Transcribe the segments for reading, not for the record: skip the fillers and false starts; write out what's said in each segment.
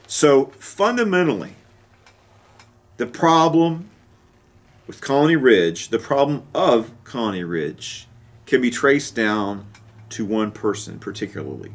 So fundamentally, the problem with Colony Ridge, the problem of Colony Ridge, can be traced down to one person particularly,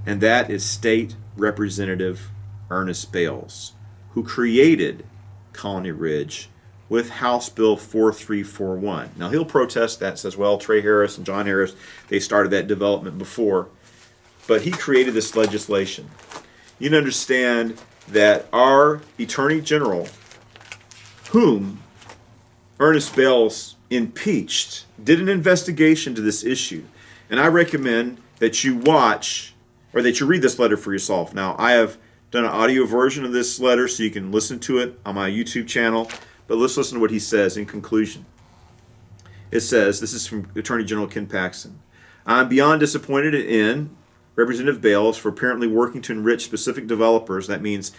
and that is State Representative Ernest Bales, who created Colony Ridge with House Bill 4341. Now, he'll protest that, says, well, Trey Harris and John Harris, they started that development before, but he created this legislation. You need to understand that our Attorney General, whom Ernest Bales impeached, did an investigation to this issue. And I recommend that you watch, or that you read this letter for yourself. Now, I have done an audio version of this letter so you can listen to it on my YouTube channel, but let's listen to what he says in conclusion. It says, this is from Attorney General Ken Paxton. I'm beyond disappointed in Representative Bales for apparently working to enrich specific developers, that means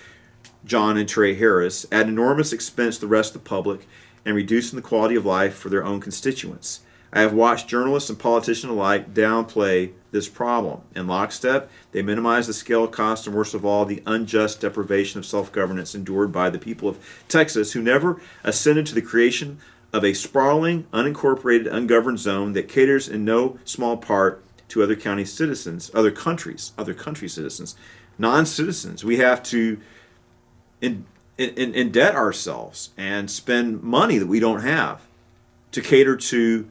John and Trey Harris, at enormous expense to the rest of the public and reducing the quality of life for their own constituents. I have watched journalists and politicians alike downplay this problem. In lockstep, they minimize the scale, cost, and worst of all, the unjust deprivation of self-governance endured by the people of Texas, who never ascended to the creation of a sprawling, unincorporated, ungoverned zone that caters in no small part to other county citizens, other country citizens, non-citizens. We have to indebt ourselves and spend money that we don't have to cater to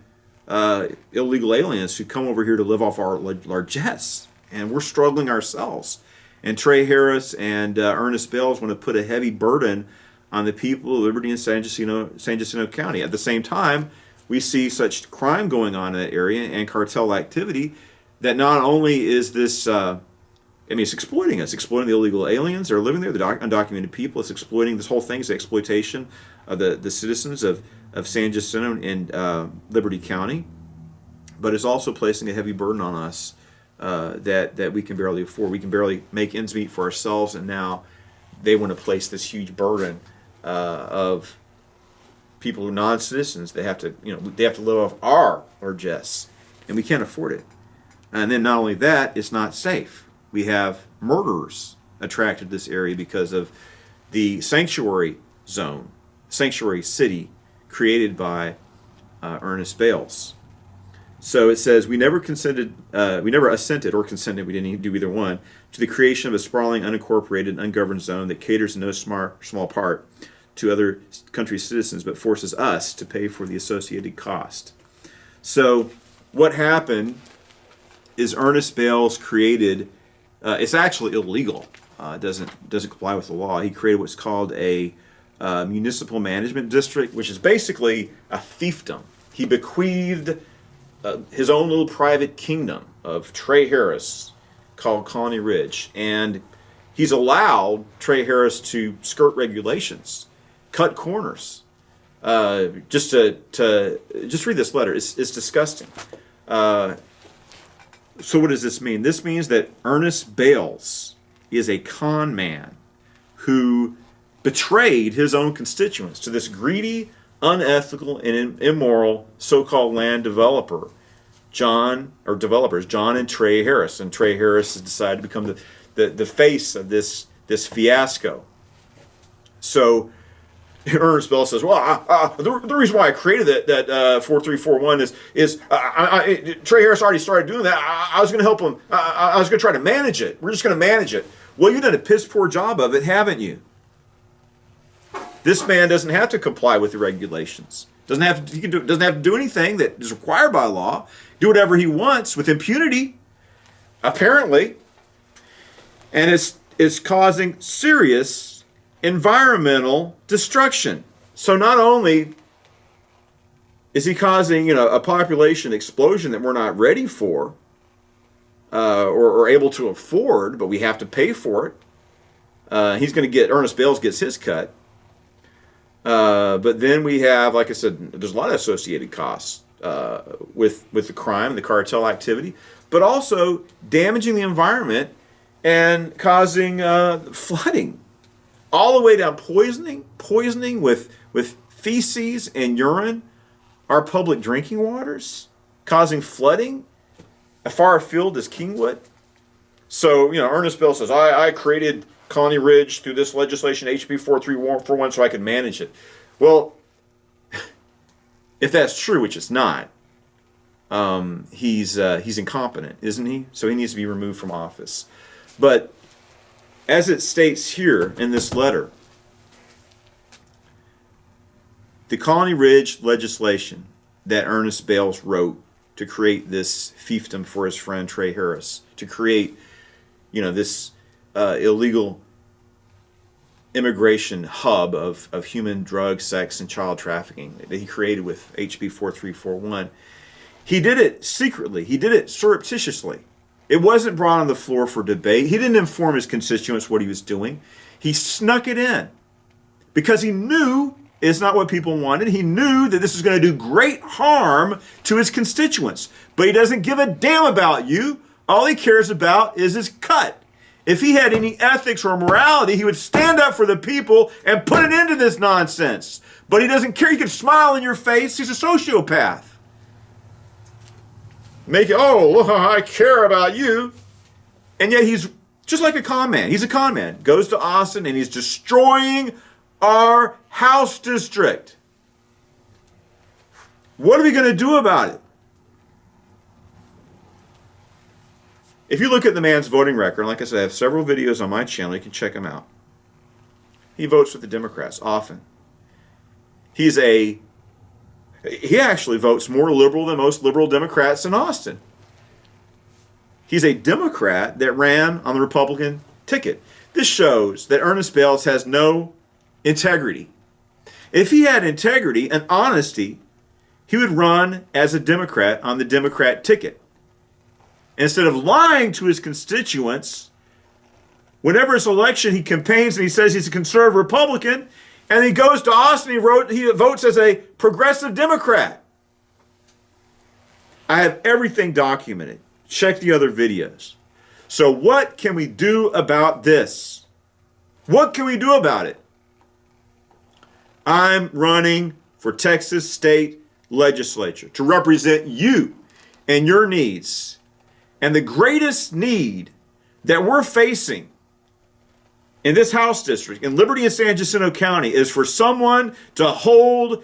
illegal aliens who come over here to live off our largesse, and we're struggling ourselves. And Trey Harris and Ernest Bales want to put a heavy burden on the people of Liberty and San Jacinto County. At the same time, we see such crime going on in that area and cartel activity that not only is this, it's exploiting us, exploiting the illegal aliens that are living there, the undocumented people. It's exploiting this whole thing, is the exploitation of the citizens of San Jacinto and Liberty County. But it's also placing a heavy burden on us that we can barely afford. We can barely make ends meet for ourselves, and now they want to place this huge burden of people who are non-citizens. They have to live off our largesse, and we can't afford it. And then not only that, it's not safe. We have murderers attracted to this area because of the sanctuary zone, sanctuary city created by Ernest Bales. So it says, we never assented or consented, we didn't do either one, to the creation of a sprawling, unincorporated, ungoverned zone that caters in no small part to other country citizens, but forces us to pay for the associated cost. So what happened is Ernest Bales created, it's actually illegal, it doesn't comply with the law. He created what's called a municipal management district, which is basically a fiefdom. He bequeathed his own little private kingdom of Trey Harris called Colony Ridge, and he's allowed Trey Harris to skirt regulations, cut corners. Just read this letter. It's disgusting. So what does this mean? This means that Ernest Bales is a con man who betrayed his own constituents to this greedy, unethical, and immoral so-called land developers, John and Trey Harris. And Trey Harris has decided to become the face of this fiasco. So Ernest Bales says, well, the reason why I created that 4341 is Trey Harris already started doing that. I was going to help him. I was going to try to manage it. We're just going to manage it. Well, you've done a piss poor job of it, haven't you? This man doesn't have to comply with the regulations. Doesn't have to do anything that is required by law. Do whatever he wants with impunity, apparently. And it's causing serious environmental destruction. So not only is he causing a population explosion that we're not ready for or able to afford, but we have to pay for it. Ernest Bales gets his cut. But then we have, like I said, there's a lot of associated costs with the crime and the cartel activity, but also damaging the environment and causing flooding, all the way down poisoning with feces and urine our public drinking waters, causing flooding as far afield as Kingwood. So Ernest Bales says, I created Colony Ridge through this legislation, HB 4341, so I can manage it. Well, if that's true, which it's not, he's incompetent, isn't he? So he needs to be removed from office. But as it states here in this letter, the Colony Ridge legislation that Ernest Bales wrote to create this fiefdom for his friend Trey Harris, to create, this illegal immigration hub of human drug, sex, and child trafficking that he created with HB 4341. He did it secretly. He did it surreptitiously. It wasn't brought on the floor for debate. He didn't inform his constituents what he was doing. He snuck it in because he knew it's not what people wanted. He knew that this was going to do great harm to his constituents. But he doesn't give a damn about you. All he cares about is his cut. If he had any ethics or morality, he would stand up for the people and put an end to this nonsense. But he doesn't care. He can smile in your face. He's a sociopath. Make it, oh, look how I care about you. And yet he's just like a con man. He's a con man. Goes to Austin and he's destroying our House district. What are we going to do about it? If you look at the man's voting record, like I said, I have several videos on my channel. You can check them out. He votes with the Democrats often. He actually votes more liberal than most liberal Democrats in Austin. He's a Democrat that ran on the Republican ticket. This shows that Ernest Bales has no integrity. If he had integrity and honesty, he would run as a Democrat on the Democrat ticket. Instead of lying to his constituents, whenever it's election, he campaigns and he says he's a conservative Republican, and he goes to Austin, he votes as a progressive Democrat. I have everything documented. Check the other videos. So what can we do about this? What can we do about it? I'm running for Texas State Legislature to represent you and your needs. And the greatest need that we're facing in this House district, in Liberty and San Jacinto County, is for someone to hold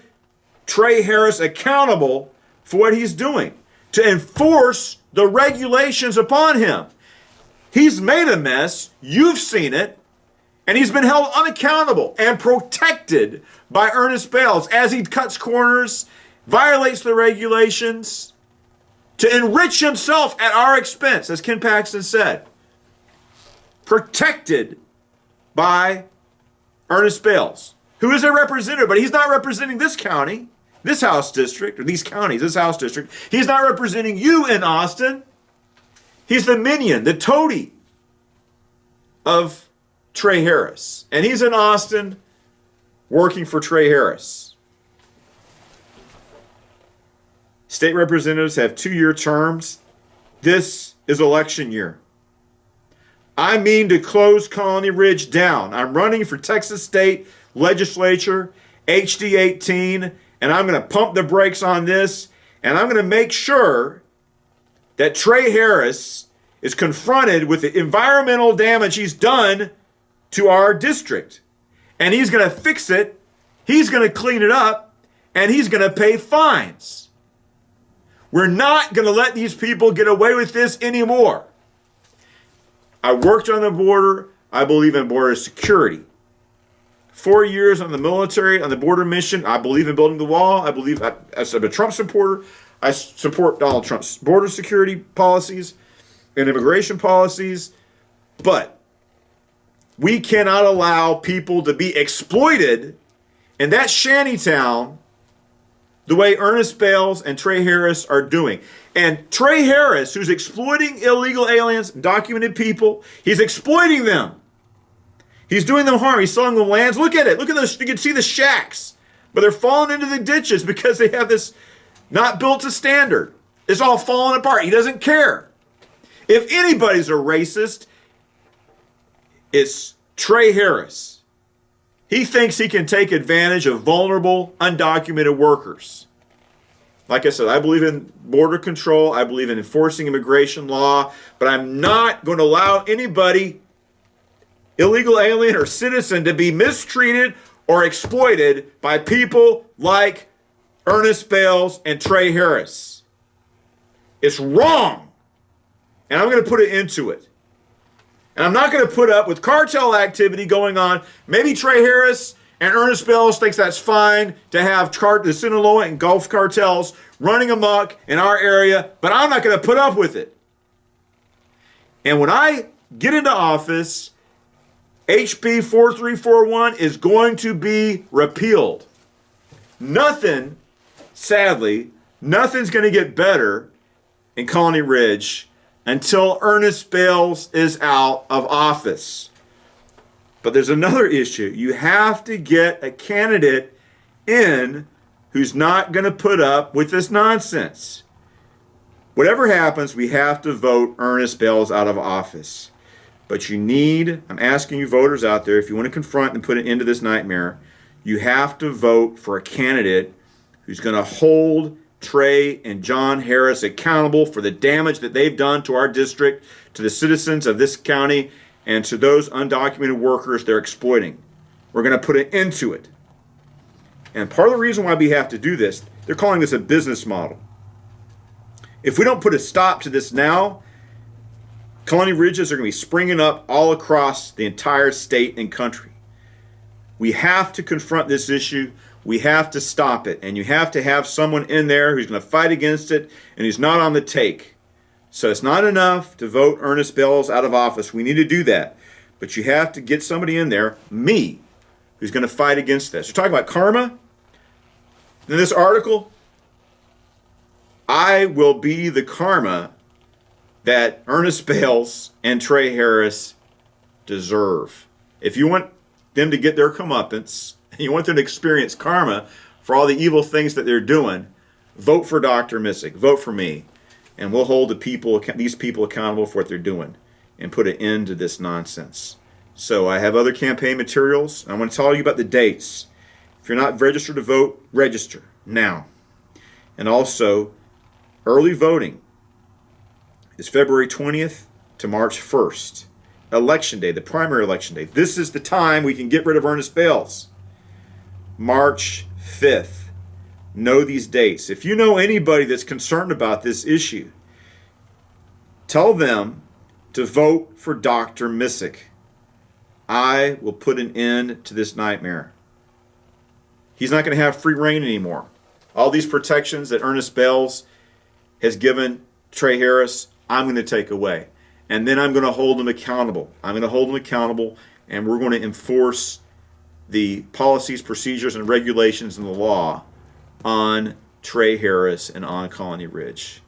Trey Harris accountable for what he's doing, to enforce the regulations upon him. He's made a mess. You've seen it. And he's been held unaccountable and protected by Ernest Bales as he cuts corners, violates the regulations, to enrich himself at our expense, as Ken Paxton said. Protected by Ernest Bales, who is a representative, but he's not representing this county, this House district, or these counties, this House district. He's not representing you in Austin. He's the minion, the toady of Trey Harris. And he's in Austin working for Trey Harris. State representatives have 2-year terms. This is election year. I mean to close Colony Ridge down. I'm running for Texas State Legislature, HD 18, and I'm going to pump the brakes on this, and I'm going to make sure that Trey Harris is confronted with the environmental damage he's done to our district. And he's going to fix it, he's going to clean it up, and he's going to pay fines. We're not going to let these people get away with this anymore. I worked on the border. I believe in border security. 4 years on the military, on the border mission. I believe in building the wall. I'm a Trump supporter. I support Donald Trump's border security policies and immigration policies. But we cannot allow people to be exploited in that shantytown the way Ernest Bales and Trey Harris are doing. And Trey Harris, who's exploiting illegal aliens, documented people, he's exploiting them. He's doing them harm. He's selling them lands. Look at it. Look at those. You can see the shacks. But they're falling into the ditches because they have this not built to standard. It's all falling apart. He doesn't care. If anybody's a racist, it's Trey Harris. He thinks he can take advantage of vulnerable, undocumented workers. Like I said, I believe in border control. I believe in enforcing immigration law. But I'm not going to allow anybody illegal alien or citizen to be mistreated or exploited by people like Ernest Bales and Trey Harris. It's wrong. And I'm going to put an end to it. And I'm not going to put up with cartel activity going on. Maybe Trey Harris and Ernest Bales thinks that's fine to have the Sinaloa and Gulf cartels running amok in our area, but I'm not going to put up with it. And when I get into office, HB 4341 is going to be repealed. Nothing, sadly, nothing's going to get better in Colony Ridge until Ernest Bales is out of office. But there's another issue. You have to get a candidate in who's not going to put up with this nonsense. Whatever happens, we have to vote Ernest Bales out of office. But I'm asking you voters out there, if you want to confront and put an end to this nightmare, you have to vote for a candidate who's going to hold Trey and John Harris accountable for the damage that they've done to our district, to the citizens of this county, and to those undocumented workers they're exploiting. We're going to put an end to it. And part of the reason why we have to do this, they're calling this a business model. If we don't put a stop to this now, Colony Ridges are going to be springing up all across the entire state and country. We have to confront this issue. We have to stop it. And you have to have someone in there who's going to fight against it and who's not on the take. So it's not enough to vote Ernest Bales out of office. We need to do that. But you have to get somebody in there, me, who's going to fight against this. You're talking about karma? In this article, I will be the karma that Ernest Bales and Trey Harris deserve. If you want them to get their comeuppance, and you want them to experience karma for all the evil things that they're doing, vote for Dr. Missick, vote for me, and we'll hold these people accountable for what they're doing and put an end to this nonsense. So I have other campaign materials. I want to tell you about the dates. If you're not registered to vote, register now. And also, early voting is February 20th to March 1st. Election day, the primary election day. This is the time we can get rid of Ernest Bales. March 5th. Know these dates. If you know anybody that's concerned about this issue, tell them to vote for Dr. Missick. I will put an end to this nightmare. He's not going to have free reign anymore. All these protections that Ernest Bales has given Trey Harris, I'm going to take away. And then I'm going to hold them accountable. I'm going to hold them accountable, and we're going to enforce the policies, procedures, and regulations in the law on Trey Harris and on Colony Ridge.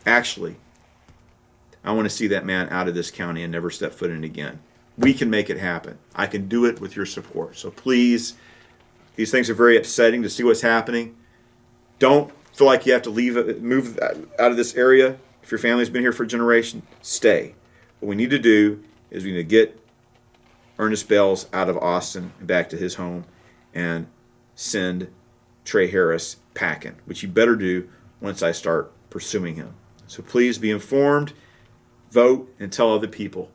Actually, I want to see that man out of this county and never step foot in it again. We can make it happen. I can do it with your support. So please, these things are very upsetting to see what's happening. Don't feel like you have to move out of this area. If your family's been here for a generation, stay. What we need to do is we need to get Ernest Bales out of Austin and back to his home and send Trey Harris packing, which you better do once I start pursuing him. So please be informed, vote, and tell other people.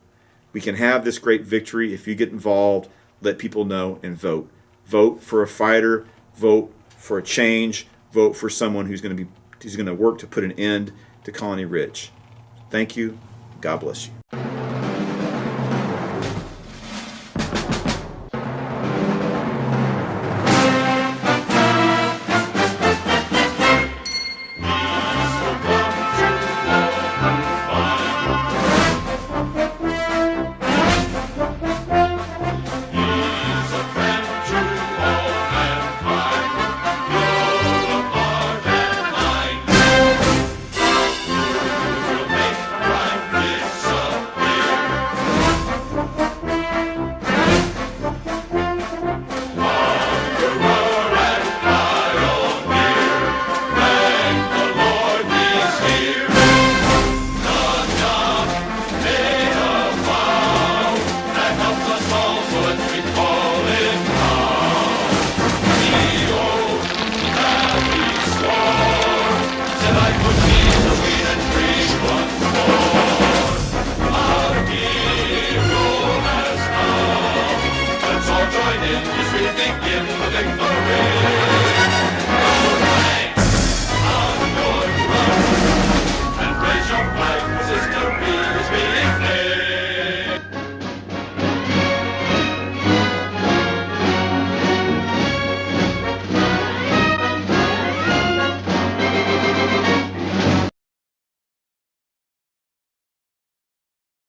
We can have this great victory if you get involved, let people know, and vote. Vote for a fighter, vote for a change, vote for someone who's going to work to put an end to Colony Ridge. Thank you. God bless you.